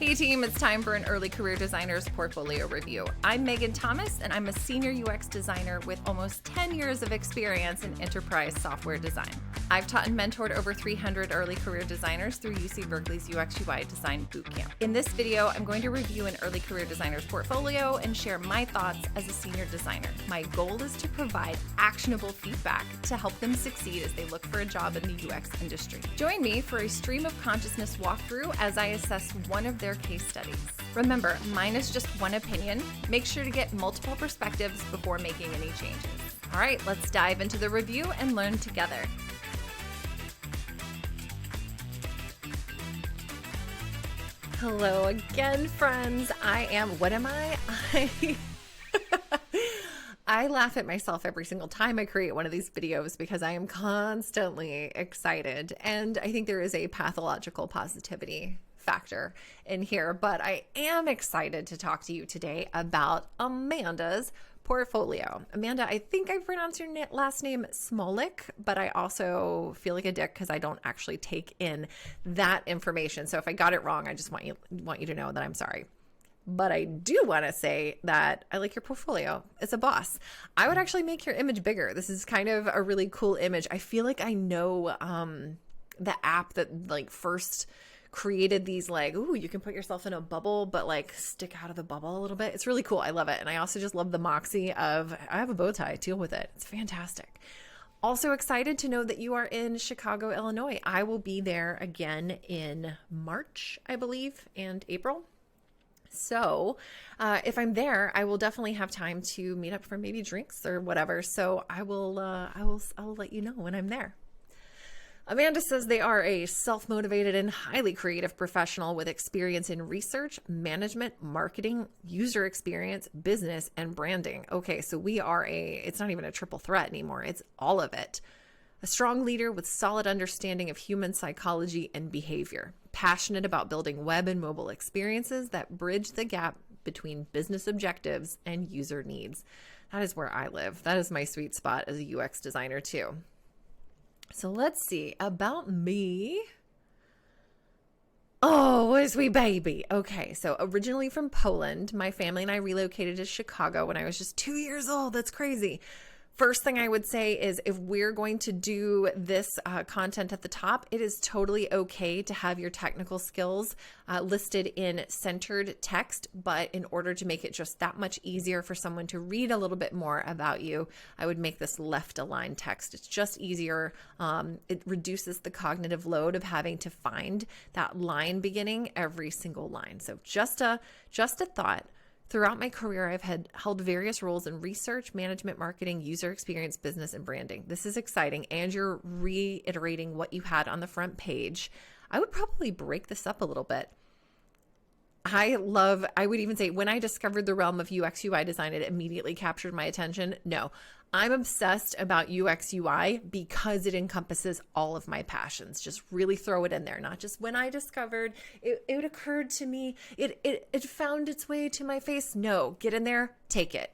Hey team, it's time for an Early Career Designer's portfolio review. I'm Megan Thomas, and I'm a senior UX designer with almost 10 years of experience in enterprise software design. I've taught and mentored over 300 early career designers through UC Berkeley's UX UI Design Bootcamp. In this video, I'm going to review an early career designer's portfolio and share my thoughts as a senior designer. My goal is to provide actionable feedback to help them succeed as they look for a job in the UX industry. Join me for a stream of consciousness walkthrough as I assess one of their case studies. Remember, mine is just one opinion. Make sure to get multiple perspectives before making any changes. All right, let's dive into the review and learn together. Hello again, friends. What am I? I laugh at myself every single time I create one of these videos because I am constantly excited. And I think there is a pathological positivity factor in here, but I am excited to talk to you today about Amanda's portfolio. Amanda, I think I pronounced your last name Smolik, but I also feel like a dick because I don't actually take in that information. So if I got it wrong, I just want you to know that I'm sorry. But I do want to say that I like your portfolio. It's a boss. I would actually make your image bigger. This is kind of a really cool image. I feel like I know the app that first created these ooh, you can put yourself in a bubble but stick out of the bubble a little bit. It's really cool. I love it. And I also just love the moxie of I have a bow tie, deal with it. It's fantastic. Also excited to know that you are in Chicago, Illinois. I will be there again in March, I believe, and April. So if I'm there, I will definitely have time to meet up for maybe drinks or whatever. So I'll let you know when I'm there. Amanda says they are a self-motivated and highly creative professional with experience in research, management, marketing, user experience, business, and branding. Okay, so it's not even a triple threat anymore. It's all of it. A strong leader with solid understanding of human psychology and behavior. Passionate about building web and mobile experiences that bridge the gap between business objectives and user needs. That is where I live. That is my sweet spot as a UX designer too. So let's see about me. Oh, what a sweet baby. Okay, so originally from Poland, my family and I relocated to Chicago when I was just 2 years old. That's crazy. First thing I would say is if we're going to do this content at the top, it is totally okay to have your technical skills listed in centered text, but in order to make it just that much easier for someone to read a little bit more about you, I would make this left aligned text. It's just easier. It reduces the cognitive load of having to find that line beginning every single line. So just a thought. Throughout my career, I've held various roles in research, management, marketing, user experience, business, and branding. This is exciting, and you're reiterating what you had on the front page. I would probably break this up a little bit. I would even say when I discovered the realm of UX UI design, it immediately captured my attention. No, I'm obsessed about UX UI because it encompasses all of my passions. Just really throw it in there. Not just when I discovered it occurred to me, it found its way to my face. No, get in there, take it.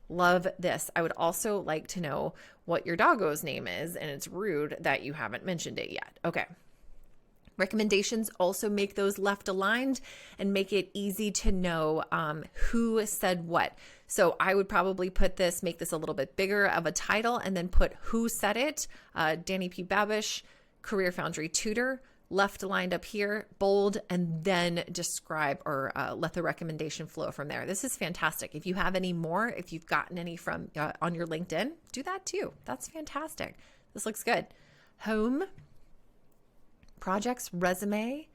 Love this. I would also like to know what your doggo's name is, and it's rude that you haven't mentioned it yet. Okay. Recommendations also make those left aligned and make it easy to know who said what. So I would probably make this a little bit bigger of a title and then put who said it. Danny P. Babish, Career Foundry tutor, left aligned up here, bold, and then describe or let the recommendation flow from there. This is fantastic. If you have any more, if you've gotten any from on your LinkedIn, do that too. That's fantastic. This looks good. Home. Projects, resume,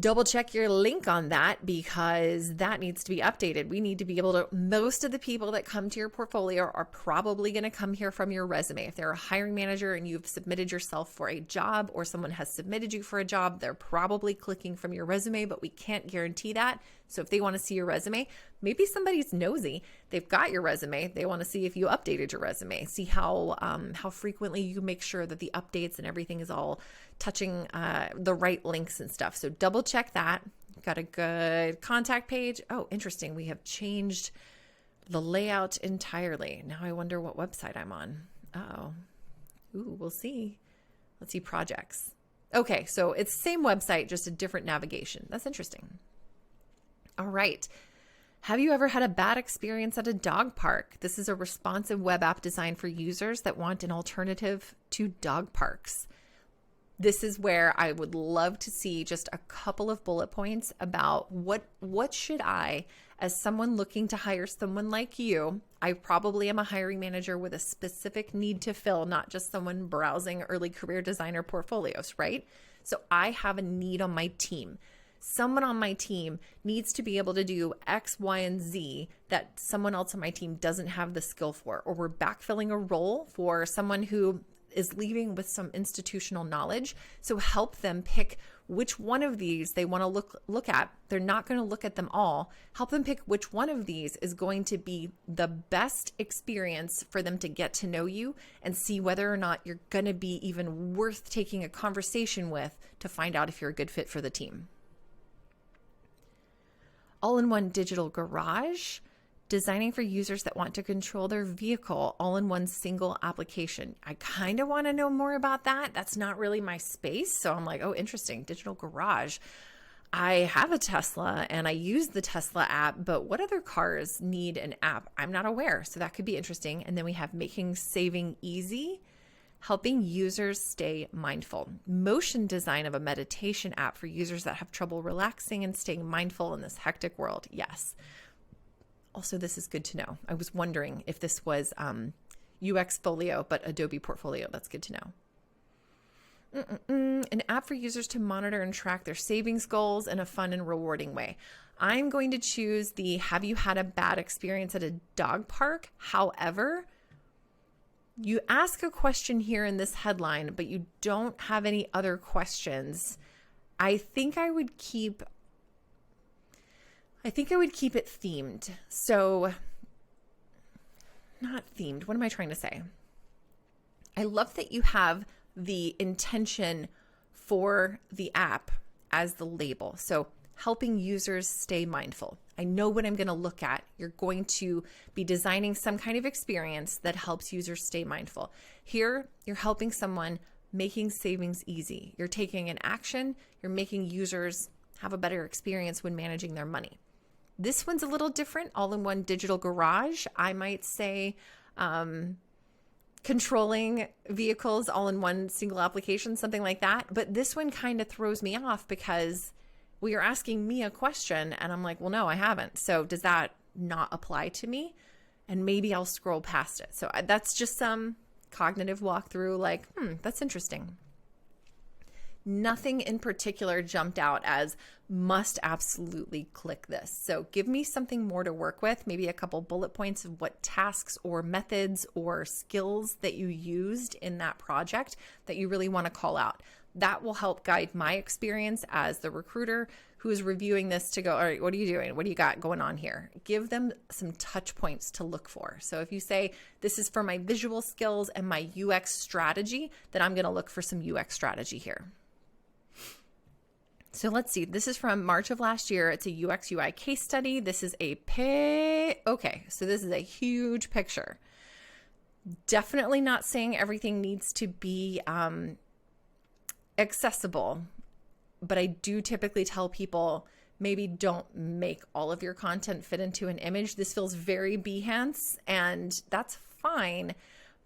double check your link on that because that needs to be updated. We need to be able to, most of the people that come to your portfolio are probably going to come here from your resume. If they're a hiring manager and you've submitted yourself for a job or someone has submitted you for a job, they're probably clicking from your resume, but we can't guarantee that. So if they want to see your resume, maybe somebody's nosy. They've got your resume. They want to see if you updated your resume, see how frequently you make sure that the updates and everything is all touching the right links and stuff. So double check that. Got a good contact page. Oh, interesting. We have changed the layout entirely. Now I wonder what website I'm on. Oh, ooh, we'll see. Let's see projects. Okay, so it's the same website, just a different navigation. That's interesting. All right. Have you ever had a bad experience at a dog park? This is a responsive web app designed for users that want an alternative to dog parks. This is where I would love to see just a couple of bullet points about what should I, as someone looking to hire someone like you, I probably am a hiring manager with a specific need to fill, not just someone browsing early career designer portfolios, right? So I have a need on my team. Someone on my team needs to be able to do X, Y, and Z that someone else on my team doesn't have the skill for, or we're backfilling a role for someone who is leaving with some institutional knowledge. So help them pick which one of these they want to look at. They're not going to look at them all. Help them pick which one of these is going to be the best experience for them to get to know you and see whether or not you're going to be even worth taking a conversation with to find out if you're a good fit for the team. All-in-one digital garage, designing for users that want to control their vehicle all in one single application. I kind of want to know more about that. That's not really my space. So I'm like, oh, interesting. Digital garage. I have a Tesla and I use the Tesla app, but what other cars need an app? I'm not aware. So that could be interesting. And then we have making saving easy, helping users stay mindful. Motion design of a meditation app for users that have trouble relaxing and staying mindful in this hectic world. Yes. Also, this is good to know. I was wondering if this was UX Folio, but Adobe Portfolio. That's good to know. An app for users to monitor and track their savings goals in a fun and rewarding way. I'm going to choose the have you had a bad experience at a dog park? However, you ask a question here in this headline, but you don't have any other questions. I think I would keep it themed. So, not themed. What am I trying to say? I love that you have the intention for the app as the label. So, helping users stay mindful. I know what I'm going to look at. You're going to be designing some kind of experience that helps users stay mindful. Here, you're helping someone making savings easy. You're taking an action. You're making users have a better experience when managing their money. This one's a little different, all-in-one digital garage. I might say controlling vehicles all in one single application, something like that. But this one kind of throws me off because well, you're asking me a question and I'm like, well, no, I haven't. So does that not apply to me? And maybe I'll scroll past it. So that's just some cognitive walkthrough like, that's interesting. Nothing in particular jumped out as must absolutely click this. So give me something more to work with, maybe a couple bullet points of what tasks or methods or skills that you used in that project that you really want to call out. That will help guide my experience as the recruiter who is reviewing this to go, all right, what are you doing? What do you got going on here? Give them some touch points to look for. So if you say, this is for my visual skills and my UX strategy, then I'm going to look for some UX strategy here. So let's see. This is from March of last year. It's a UX UI case study. This is okay, so this is a huge picture. Definitely not saying everything needs to be accessible, but I do typically tell people maybe don't make all of your content fit into an image. This feels very Behance, and that's fine,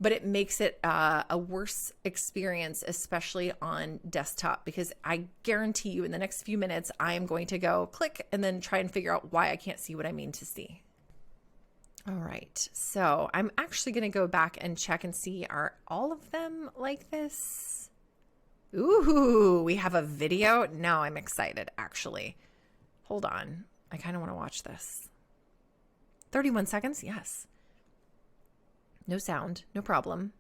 but it makes it a worse experience, especially on desktop, because I guarantee you in the next few minutes, I am going to go click and then try and figure out why I can't see what I mean to see. All right, so I'm actually going to go back and check and see, are all of them like this? Ooh, we have a video. Now I'm excited, actually. Hold on. I kind of want to watch this. 31 seconds? Yes. No sound, no problem.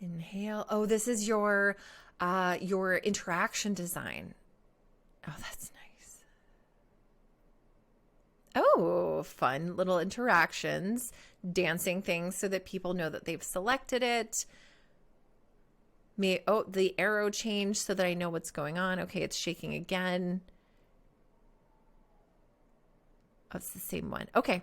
Inhale. Oh, this is your interaction design. Oh, that's nice. Oh, fun little interactions, dancing things so that people know that they've selected it. The arrow changed so that I know what's going on. Okay, it's shaking again. Oh, it's the same one. Okay.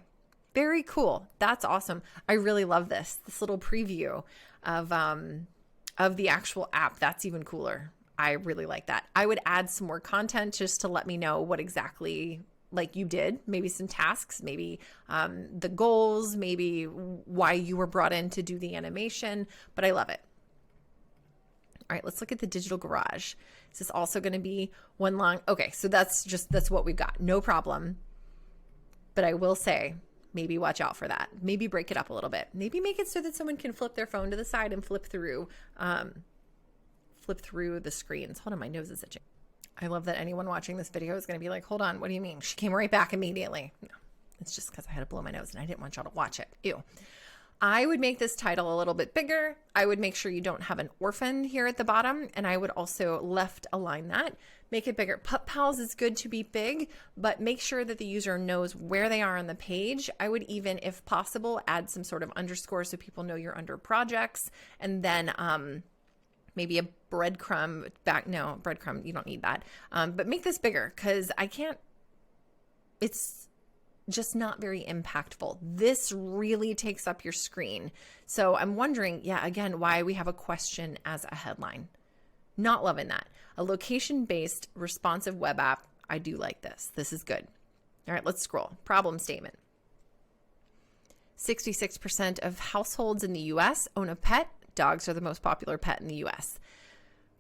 Very cool. That's awesome. I really love this little preview of the actual app. That's even cooler. I really like that. I would add some more content just to let me know what exactly like you did, maybe some tasks, maybe the goals, maybe why you were brought in to do the animation, but I love it. All right, let's look at the digital garage. Is this also going to be one long? Okay, so that's what we've got. No problem. But I will say, maybe watch out for that. Maybe break it up a little bit. Maybe make it so that someone can flip their phone to the side and flip through the screens. Hold on, my nose is itching. I love that anyone watching this video is going to be like, hold on, what do you mean? She came right back immediately. No, it's just because I had to blow my nose and I didn't want y'all to watch it. Ew. I would make this title a little bit bigger. I would make sure you don't have an orphan here at the bottom. And I would also left align that, make it bigger. Pup Pals is good to be big, but make sure that the user knows where they are on the page. I would even, if possible, add some sort of underscore so people know you're under projects. And then maybe a breadcrumb back. No, breadcrumb, you don't need that. But make this bigger because it's just not very impactful. This really takes up your screen. So I'm wondering, again, why we have a question as a headline. Not loving that. A location-based responsive web app. I do like this. This is good. All right, let's scroll. Problem statement. 66% of households in the US own a pet. Dogs are the most popular pet in the US.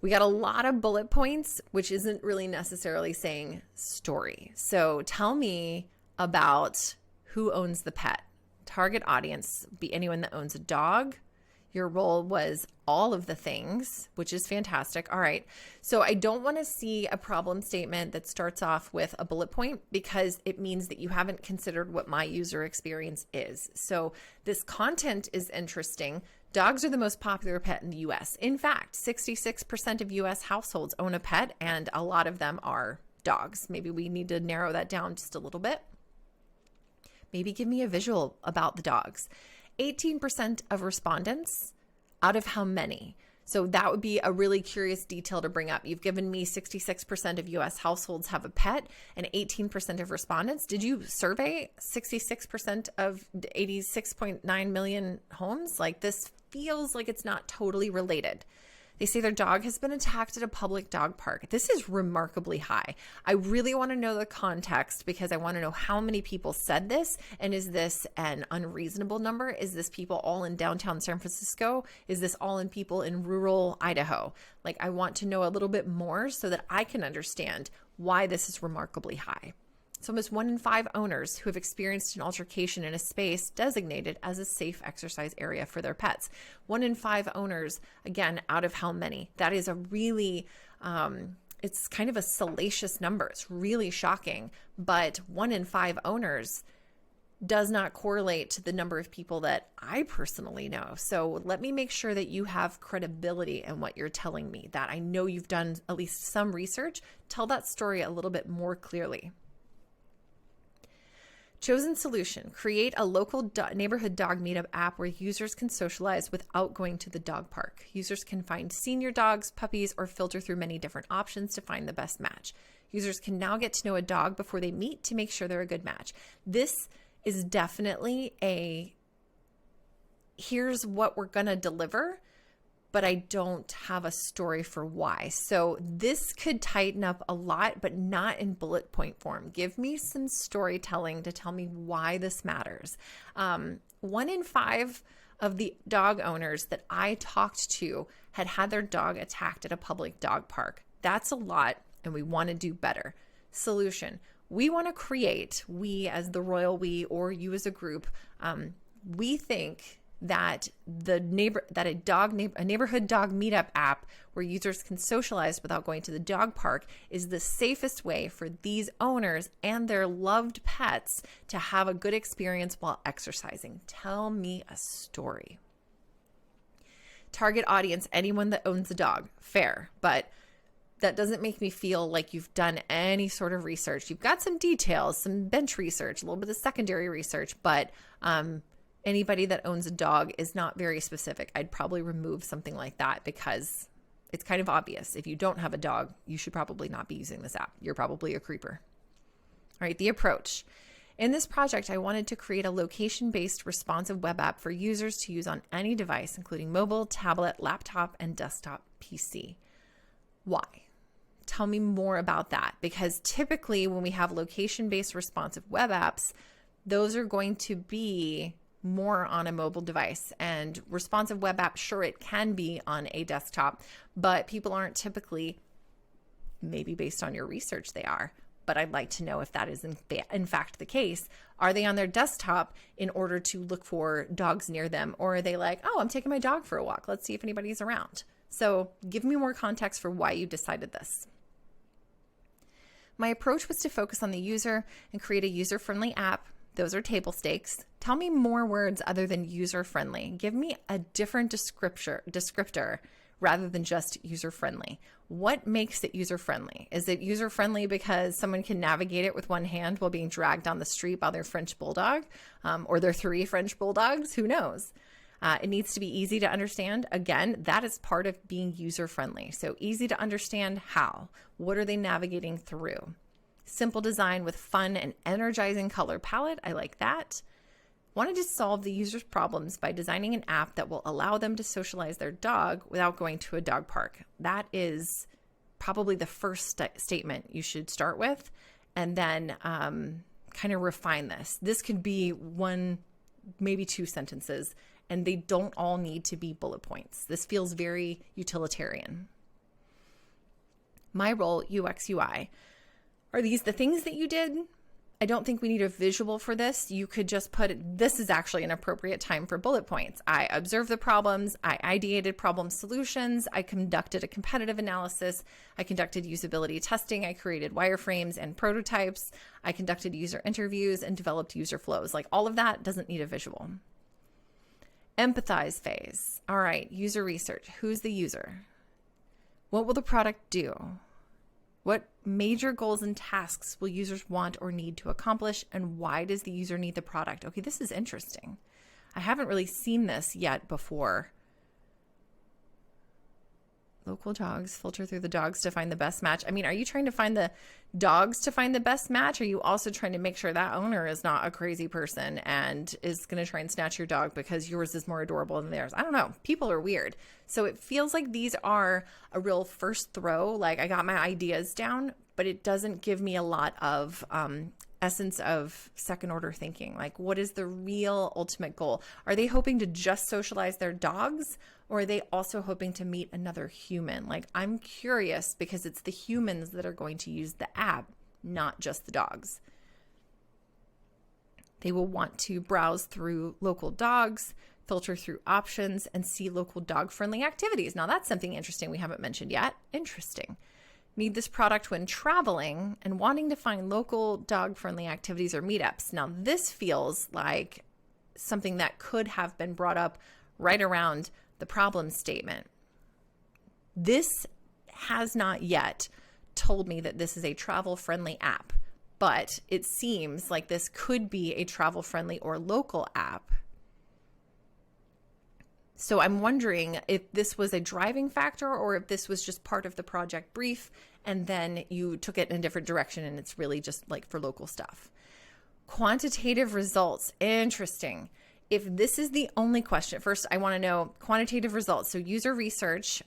We got a lot of bullet points, which isn't really necessarily saying story. So tell me about who owns the pet. Target audience, be anyone that owns a dog. Your role was all of the things, which is fantastic. All right. So I don't want to see a problem statement that starts off with a bullet point because it means that you haven't considered what my user experience is. So this content is interesting. Dogs are the most popular pet in the US. In fact, 66% of US households own a pet and a lot of them are dogs. Maybe we need to narrow that down just a little bit. Maybe give me a visual about the dogs. 18% of respondents out of how many? So that would be a really curious detail to bring up. You've given me 66% of US households have a pet and 18% of respondents. Did you survey 66% of 86.9 million homes? Like this feels like it's not totally related. They say their dog has been attacked at a public dog park. This is remarkably high. I really want to know the context because I want to know how many people said this. And is this an unreasonable number? Is this people all in downtown San Francisco? Is this all in people in rural Idaho? Like, I want to know a little bit more so that I can understand why this is remarkably high. It's almost 1 in 5 owners who have experienced an altercation in a space designated as a safe exercise area for their pets. 1 in 5 owners, again, out of how many? That is a really, it's kind of a salacious number. It's really shocking, but 1 in 5 owners does not correlate to the number of people that I personally know. So let me make sure that you have credibility in what you're telling me, that I know you've done at least some research. Tell that story a little bit more clearly. Chosen solution, create a local neighborhood dog meetup app where users can socialize without going to the dog park. Users can find senior dogs, puppies, or filter through many different options to find the best match. Users can now get to know a dog before they meet to make sure they're a good match. This is definitely here's what we're going to deliver, but I don't have a story for why. So this could tighten up a lot, but not in bullet point form. Give me some storytelling to tell me why this matters. 1 in 5 of the dog owners that I talked to had their dog attacked at a public dog park. That's a lot, and we want to do better. Solution. We want to create, we as the royal we, or you as a group, we think that a neighborhood dog meetup app where users can socialize without going to the dog park is the safest way for these owners and their loved pets to have a good experience while exercising. Tell me a story. Target audience, anyone that owns a dog. Fair, but that doesn't make me feel like you've done any sort of research. You've got some details, some bench research, a little bit of secondary research, but anybody that owns a dog is not very specific. I'd probably remove something like that because it's kind of obvious. If you don't have a dog, you should probably not be using this app. You're probably a creeper. All right, the approach. In this project, I wanted to create a location-based responsive web app for users to use on any device, including mobile, tablet, laptop, and desktop PC. Why? Tell me more about that, because typically when we have location-based responsive web apps, those are going to be more on a mobile device. And responsive web app, sure, it can be on a desktop, but people aren't typically, maybe based on your research they are, but I'd like to know if that is in fact the case. Are they on their desktop in order to look for dogs near them? Or are they like, oh, I'm taking my dog for a walk, let's see if anybody's around? So give me more context for why you decided this. My approach was to focus on the user and create a user-friendly app. Those are table stakes. Tell me more words other than user-friendly. Give me a different descriptor rather than just user-friendly. What makes it user-friendly? Is it user-friendly because someone can navigate it with one hand while being dragged down the street by their French bulldog, or their 3 French bulldogs? Who knows? It needs to be easy to understand. Again, that is part of being user-friendly. So easy to understand how. What are they navigating through? Simple design with fun and energizing color palette. I like that. Wanted to solve the user's problems by designing an app that will allow them to socialize their dog without going to a dog park. That is probably the first statement you should start with, and then kind of refine this. This could be 1, maybe 2 sentences, and they don't all need to be bullet points. This feels very utilitarian. My role, UX UI. Are these the things that you did? I don't think we need a visual for this. You could just put it, this is actually an appropriate time for bullet points. I observed the problems. I ideated problem solutions. I conducted a competitive analysis. I conducted usability testing. I created wireframes and prototypes. I conducted user interviews and developed user flows. Like, all of that doesn't need a visual. Empathize phase. All right, user research. Who's the user? What will the product do? What major goals and tasks will users want or need to accomplish, and why does the user need the product? Okay, this is interesting. I haven't really seen this yet before. Local dogs, filter through the dogs to find the best match. I mean, are you trying to find the dogs to find the best match? Are you also trying to make sure that owner is not a crazy person and is going to try and snatch your dog because yours is more adorable than theirs? I don't know. People are weird. So it feels like these are a real first throw. Like, I got my ideas down, but it doesn't give me a lot of essence of second order thinking. Like, what is the real ultimate goal? Are they hoping to just socialize their dogs, or are they also hoping to meet another human? Like, I'm curious because it's the humans that are going to use the app, not just the dogs. They will want to browse through local dogs, filter through options, and see local dog-friendly activities. Now, that's something interesting we haven't mentioned yet. Interesting. Need this product when traveling and wanting to find local dog-friendly activities or meetups. Now, this feels like something that could have been brought up right around the problem statement. This has not yet told me that this is a travel-friendly app, but it seems like this could be a travel-friendly or local app. So I'm wondering if this was a driving factor or if this was just part of the project brief and then you took it in a different direction and it's really just like for local stuff. Quantitative results. Interesting. If this is the only question, first I want to know quantitative results. So user research,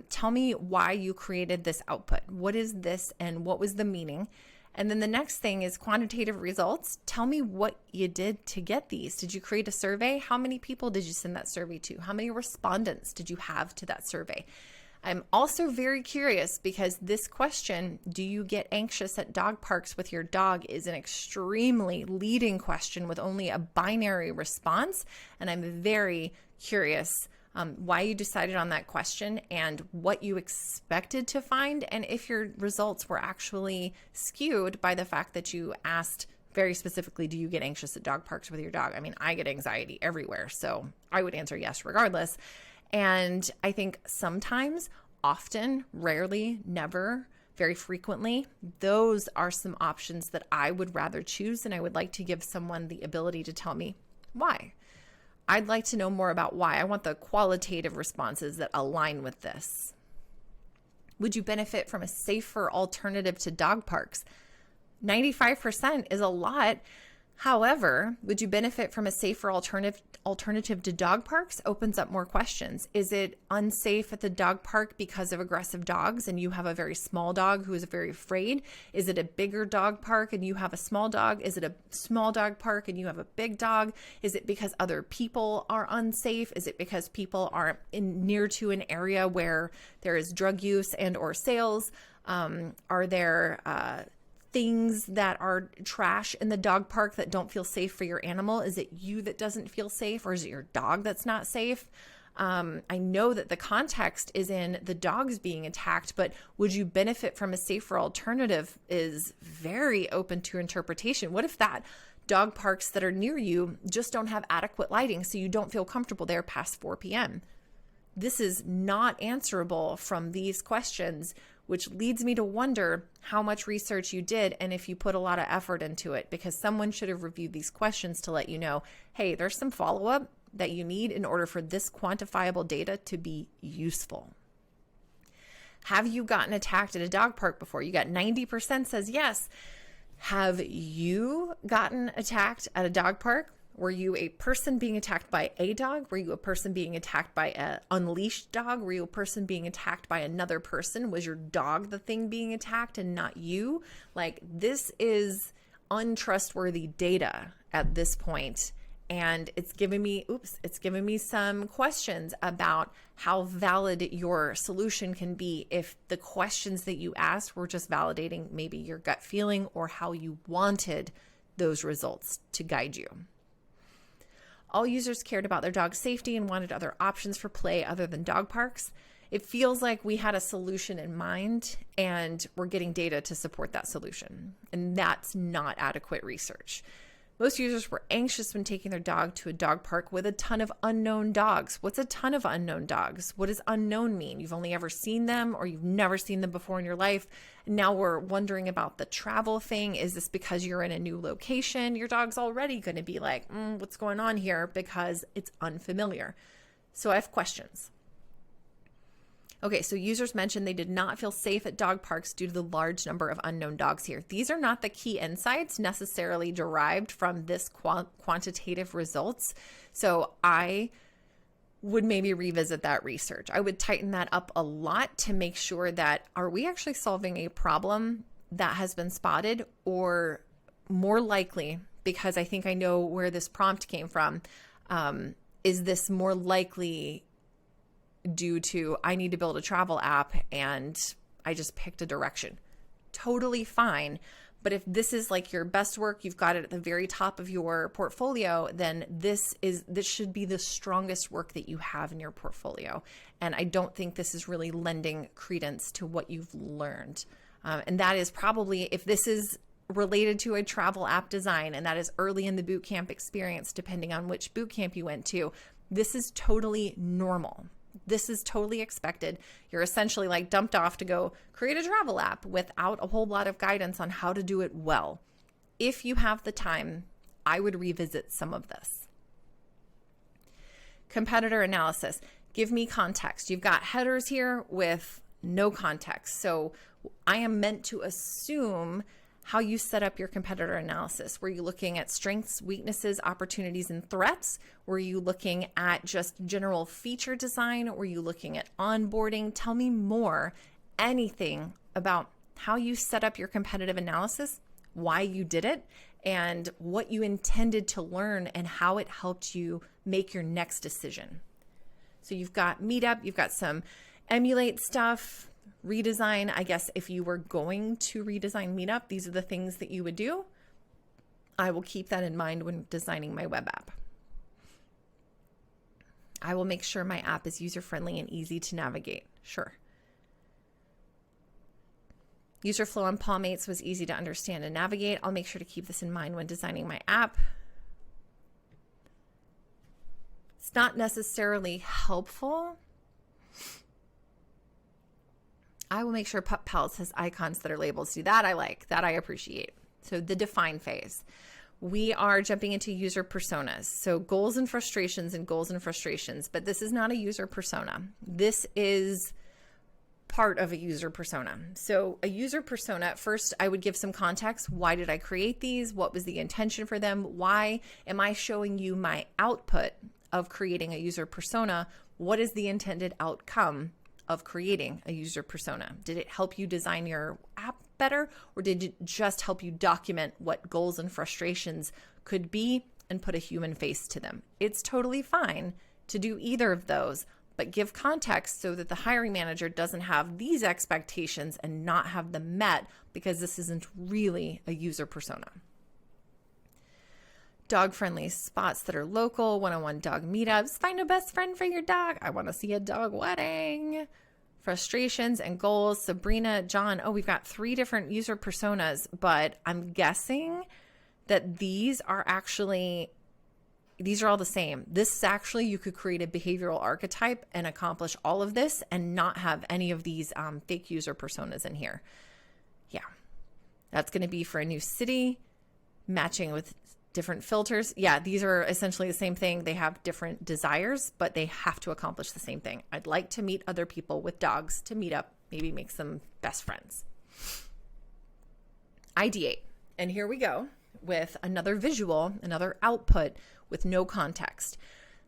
tell me why you created this output. What is this and what was the meaning? And then the next thing is quantitative results. Tell me what you did to get these. Did you create a survey? How many people did you send that survey to? How many respondents did you have to that survey? I'm also very curious because this question, do you get anxious at dog parks with your dog, is an extremely leading question with only a binary response. And I'm very curious why you decided on that question and what you expected to find, and if your results were actually skewed by the fact that you asked very specifically, do you get anxious at dog parks with your dog? I mean, I get anxiety everywhere, so I would answer yes regardless. And I think sometimes, often, rarely, never, very frequently, those are some options that I would rather choose, and I would like to give someone the ability to tell me why. I'd like to know more about why. I want the qualitative responses that align with this. Would you benefit from a safer alternative to dog parks? 95% is a lot. However, would you benefit from a safer alternative to dog parks? Opens up more questions. Is it unsafe at the dog park because of aggressive dogs and you have a very small dog who is very afraid? Is it a bigger dog park and you have a small dog? Is it a small dog park and you have a big dog? Is it because other people are unsafe? Is it because people are near to an area where there is drug use and or sales? Are there things that are trash in the dog park that don't feel safe for your animal? Is it you that doesn't feel safe, or is it your dog that's not safe? I know that the context is in the dogs being attacked, but would you benefit from a safer alternative is very open to interpretation. What if that dog parks that are near you just don't have adequate lighting, so you don't feel comfortable there past 4 p.m.? This is not answerable from these questions, which leads me to wonder how much research you did and if you put a lot of effort into it, because someone should have reviewed these questions to let you know, hey, there's some follow-up that you need in order for this quantifiable data to be useful. Have you gotten attacked at a dog park before? You got 90% says yes. Have you gotten attacked at a dog park? Were you a person being attacked by a dog? Were you a person being attacked by an unleashed dog? Were you a person being attacked by another person? Was your dog the thing being attacked and not you? Like, this is untrustworthy data at this point. And it's giving me some questions about how valid your solution can be if the questions that you asked were just validating maybe your gut feeling or how you wanted those results to guide you. All users cared about their dog's safety and wanted other options for play other than dog parks. It feels like we had a solution in mind and we're getting data to support that solution. And that's not adequate research. Most users were anxious when taking their dog to a dog park with a ton of unknown dogs. What's a ton of unknown dogs? What does unknown mean? You've only ever seen them or you've never seen them before in your life. And now we're wondering about the travel thing. Is this because you're in a new location? Your dog's already going to be like, what's going on here? Because it's unfamiliar. So I have questions. Okay, so users mentioned they did not feel safe at dog parks due to the large number of unknown dogs here. These are not the key insights necessarily derived from this quantitative results. So I would maybe revisit that research. I would tighten that up a lot to make sure that, are we actually solving a problem that has been spotted, or more likely, because I think I know where this prompt came from, is this more likely due to I need to build a travel app and I just picked a direction? Totally fine. But if this is like your best work, you've got it at the very top of your portfolio, then this should be the strongest work that you have in your portfolio. And I don't think this is really lending credence to what you've learned. And that is probably, if this is related to a travel app design and that is early in the bootcamp experience, depending on which bootcamp you went to, this is totally normal. This is totally expected. You're essentially like dumped off to go create a travel app without a whole lot of guidance on how to do it well. If you have the time, I would revisit some of this. Competitor analysis. Give me context. You've got headers here with no context. So I am meant to assume how you set up your competitor analysis. Were you looking at strengths, weaknesses, opportunities, and threats? Were you looking at just general feature design? Were you looking at onboarding? Tell me more, anything about how you set up your competitive analysis, why you did it, and what you intended to learn and how it helped you make your next decision. So you've got Meetup, you've got some emulate stuff, redesign. I guess if you were going to redesign Meetup, these are the things that you would do. I will keep that in mind when designing my web app. I will make sure my app is user-friendly and easy to navigate. Sure. User flow on Palmates was easy to understand and navigate. I'll make sure to keep this in mind when designing my app. It's not necessarily helpful. I will make sure Pup Palace has icons that are labeled. See, that I like, that I appreciate. So the define phase. We are jumping into user personas. So goals and frustrations, but this is not a user persona. This is part of a user persona. So a user persona, first I would give some context. Why did I create these? What was the intention for them? Why am I showing you my output of creating a user persona? What is the intended outcome of creating a user persona? Did it help you design your app better, or did it just help you document what goals and frustrations could be and put a human face to them? It's totally fine to do either of those, but give context so that the hiring manager doesn't have these expectations and not have them met, because this isn't really a user persona. Dog-friendly spots that are local, one-on-one dog meetups, find a best friend for your dog. I want to see a dog wedding. Frustrations and goals. Sabrina, John, we've got 3 different user personas, but I'm guessing that these are all the same. This is actually, you could create a behavioral archetype and accomplish all of this and not have any of these fake user personas in here. Yeah, that's going to be for a new city, matching with different filters. Yeah, these are essentially the same thing. They have different desires, but they have to accomplish the same thing. I'd like to meet other people with dogs to meet up, maybe make some best friends. Ideate. And here we go with another visual, another output with no context.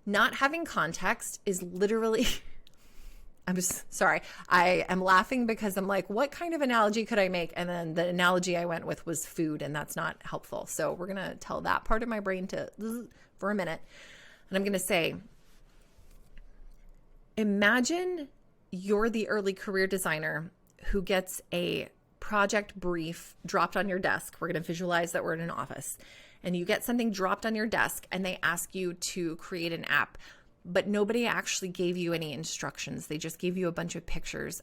Not having context is literally, I'm just sorry. I am laughing because I'm like, what kind of analogy could I make? And then the analogy I went with was food, and that's not helpful. So we're going to tell that part of my brain for a minute. And I'm going to say, imagine you're the early career designer who gets a project brief dropped on your desk. We're going to visualize that we're in an office, and you get something dropped on your desk and they ask you to create an app, but nobody actually gave you any instructions. They just gave you a bunch of pictures,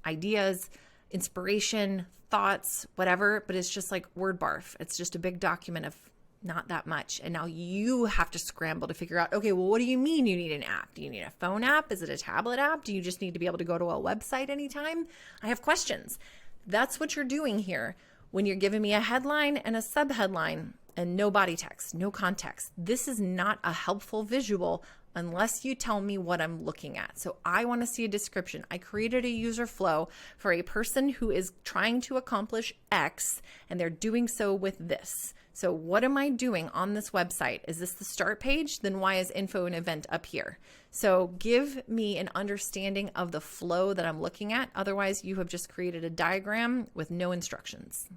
ideas, inspiration, thoughts, whatever, but it's just like word barf. It's just a big document of not that much. And now you have to scramble to figure out, okay, well, what do you mean you need an app? Do you need a phone app? Is it a tablet app? Do you just need to be able to go to a website anytime? I have questions. That's what you're doing here when you're giving me a headline and a sub-headline and no body text, no context. This is not a helpful visual unless you tell me what I'm looking at. So I want to see a description. I created a user flow for a person who is trying to accomplish X, and they're doing so with this. So what am I doing on this website? Is this the start page? Then why is info and event up here? So give me an understanding of the flow that I'm looking at. Otherwise, you have just created a diagram with no instructions.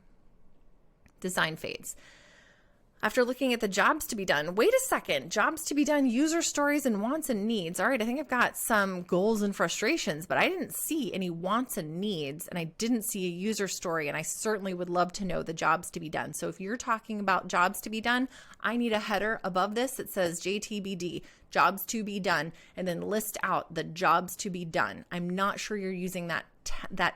Design fades. After looking at the jobs to be done, wait a second, jobs to be done, user stories and wants and needs. All right, I think I've got some goals and frustrations, but I didn't see any wants and needs, and I didn't see a user story, and I certainly would love to know the jobs to be done. So if you're talking about jobs to be done, I need a header above this that says JTBD, jobs to be done, and then list out the jobs to be done. I'm not sure you're using that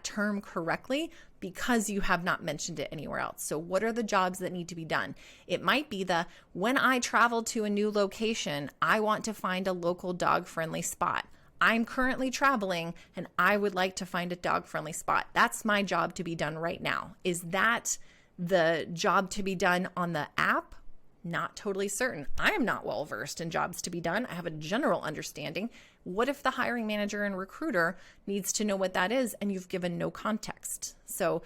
term correctly because you have not mentioned it anywhere else. So what are the jobs that need to be done? It might be when I travel to a new location, I want to find a local dog-friendly spot. I'm currently traveling and I would like to find a dog-friendly spot. That's my job to be done right now. Is that the job to be done on the app? Not totally certain. I am not well versed in jobs to be done. I have a general understanding. What if the hiring manager and recruiter needs to know what that is and you've given no context? So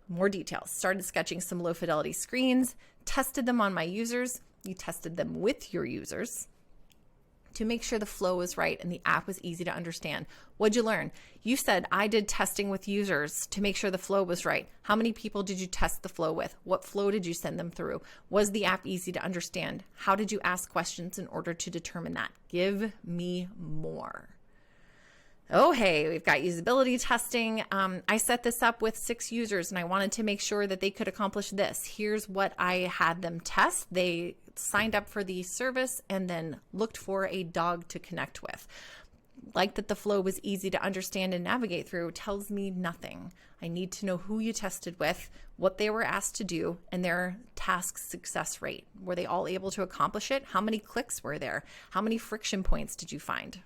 more details. Started sketching some low fidelity screens, tested them on my users. You tested them with your users to make sure the flow was right and the app was easy to understand. What'd you learn? You said, I did testing with users to make sure the flow was right. How many people did you test the flow with? What flow did you send them through? Was the app easy to understand? How did you ask questions in order to determine that? Give me more. Oh, hey, we've got usability testing. I set this up with 6 users and I wanted to make sure that they could accomplish this. Here's what I had them test. They signed up for the service and then looked for a dog to connect with. Like that the flow was easy to understand and navigate through tells me nothing. I need to know who you tested with, what they were asked to do, and their task success rate. Were they all able to accomplish it? How many clicks were there? How many friction points did you find?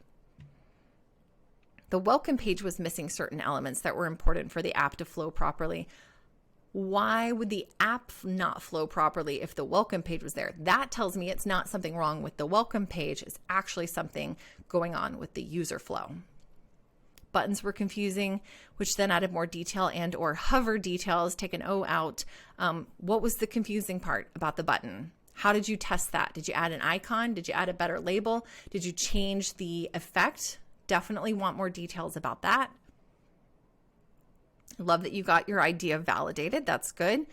The welcome page was missing certain elements that were important for the app to flow properly. Why would the app not flow properly if the welcome page was there? That tells me it's not something wrong with the welcome page. It's actually something going on with the user flow. Buttons were confusing, which then added more detail and or hover details, take an O out. What was the confusing part about the button? How did you test that? Did you add an icon? Did you add a better label? Did you change the effect? Definitely want more details about that. Love that you got your idea validated. That's good.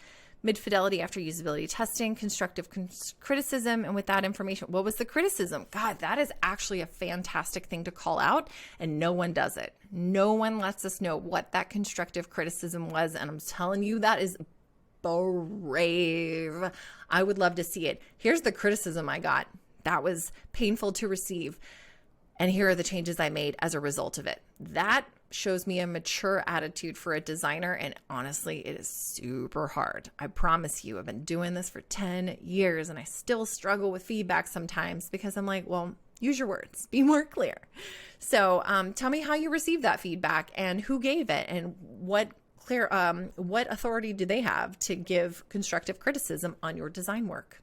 Mid-fidelity after usability testing, constructive criticism. And with that information, what was the criticism? God, that is actually a fantastic thing to call out, and no one does it. No one lets us know what that constructive criticism was. And I'm telling you, that is brave. I would love to see it. Here's the criticism I got. That was painful to receive. And here are the changes I made as a result of it. That shows me a mature attitude for a designer. And honestly, it is super hard. I promise you, I've been doing this for 10 years and I still struggle with feedback sometimes because I'm like, well, use your words, be more clear. So tell me how you received that feedback and who gave it and what authority do they have to give constructive criticism on your design work?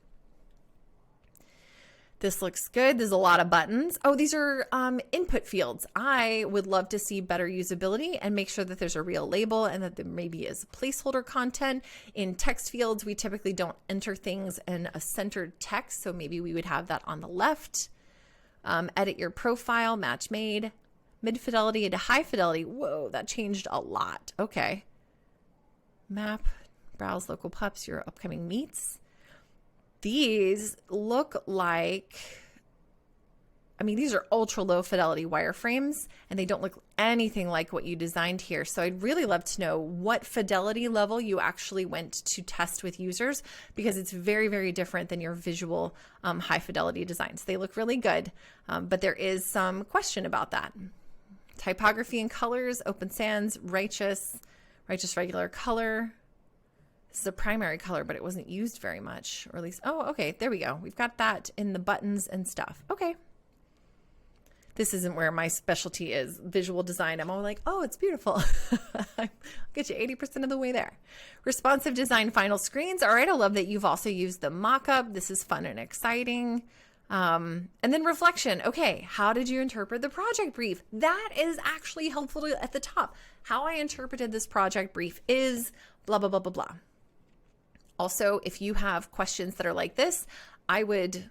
This looks good. There's a lot of buttons. Oh, these are input fields. I would love to see better usability and make sure that there's a real label and that there maybe is placeholder content. In text fields, we typically don't enter things in a centered text, so maybe we would have that on the left. Edit your profile, match made. Mid-fidelity into high fidelity. Whoa, that changed a lot. Okay. Map, browse local pups, your upcoming meets. These look like, I mean, these are ultra low fidelity wireframes and they don't look anything like what you designed here. So I'd really love to know what fidelity level you actually went to test with users, because it's very, very different than your visual high fidelity designs. They look really good, but there is some question about that. Typography and colors, Open Sans, righteous regular color. This is a primary color, but it wasn't used very much, or at least, oh, okay, there we go. We've got that in the buttons and stuff. Okay. This isn't where my specialty is, visual design. I'm all like, oh, it's beautiful. I'll get you 80% of the way there. Responsive design final screens. All right, I love that you've also used the mock-up. This is fun and exciting. And then reflection. Okay, how did you interpret the project brief? That is actually helpful at the top. How I interpreted this project brief is blah, blah, blah, blah, blah. Also, if you have questions that are like this, I would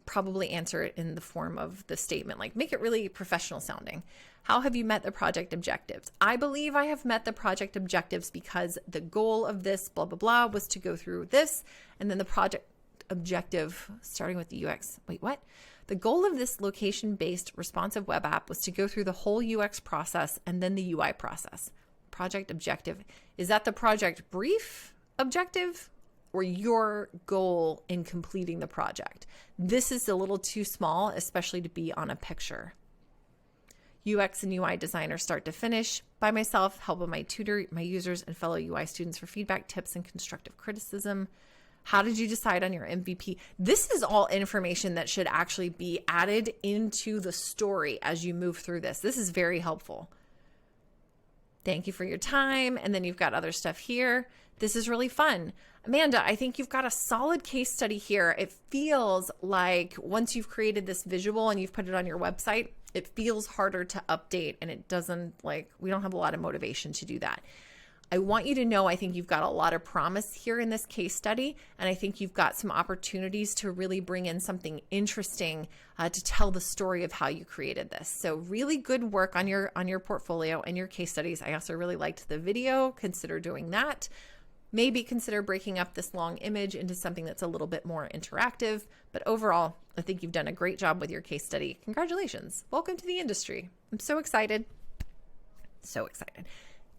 probably answer it in the form of the statement, like make it really professional sounding. How have you met the project objectives? I believe I have met the project objectives because the goal of this blah, blah, blah was to go through this. And then the project objective, starting with the UX. Wait, what? The goal of this location-based responsive web app was to go through the whole UX process and then the UI process. Project objective. Is that the project brief objective? Or your goal in completing the project? This is a little too small, especially to be on a picture. UX and UI designer start to finish by myself, help of my tutor, my users, and fellow UI students for feedback, tips, and constructive criticism. How did you decide on your MVP? This is all information that should actually be added into the story as you move through this. This is very helpful. Thank you for your time. And then you've got other stuff here. This is really fun. Amanda, I think you've got a solid case study here. It feels like once you've created this visual and you've put it on your website, it feels harder to update, and it doesn't, like, we don't have a lot of motivation to do that. I want you to know I think you've got a lot of promise here in this case study, and I think you've got some opportunities to really bring in something interesting to tell the story of how you created this. So really good work on your portfolio and your case studies. I also really liked the video. Consider doing that. Maybe consider breaking up this long image into something that's a little bit more interactive. But overall, I think you've done a great job with your case study. Congratulations. Welcome to the industry. I'm so excited. So excited.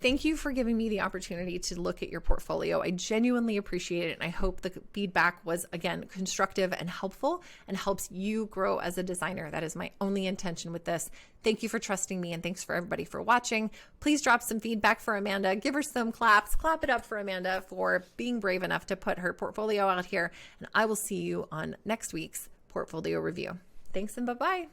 Thank you for giving me the opportunity to look at your portfolio. I genuinely appreciate it. And I hope the feedback was, again, constructive and helpful and helps you grow as a designer. That is my only intention with this. Thank you for trusting me, and thanks for everybody for watching. Please drop some feedback for Amanda. Give her some claps. Clap it up for Amanda for being brave enough to put her portfolio out here. And I will see you on next week's portfolio review. Thanks and bye-bye.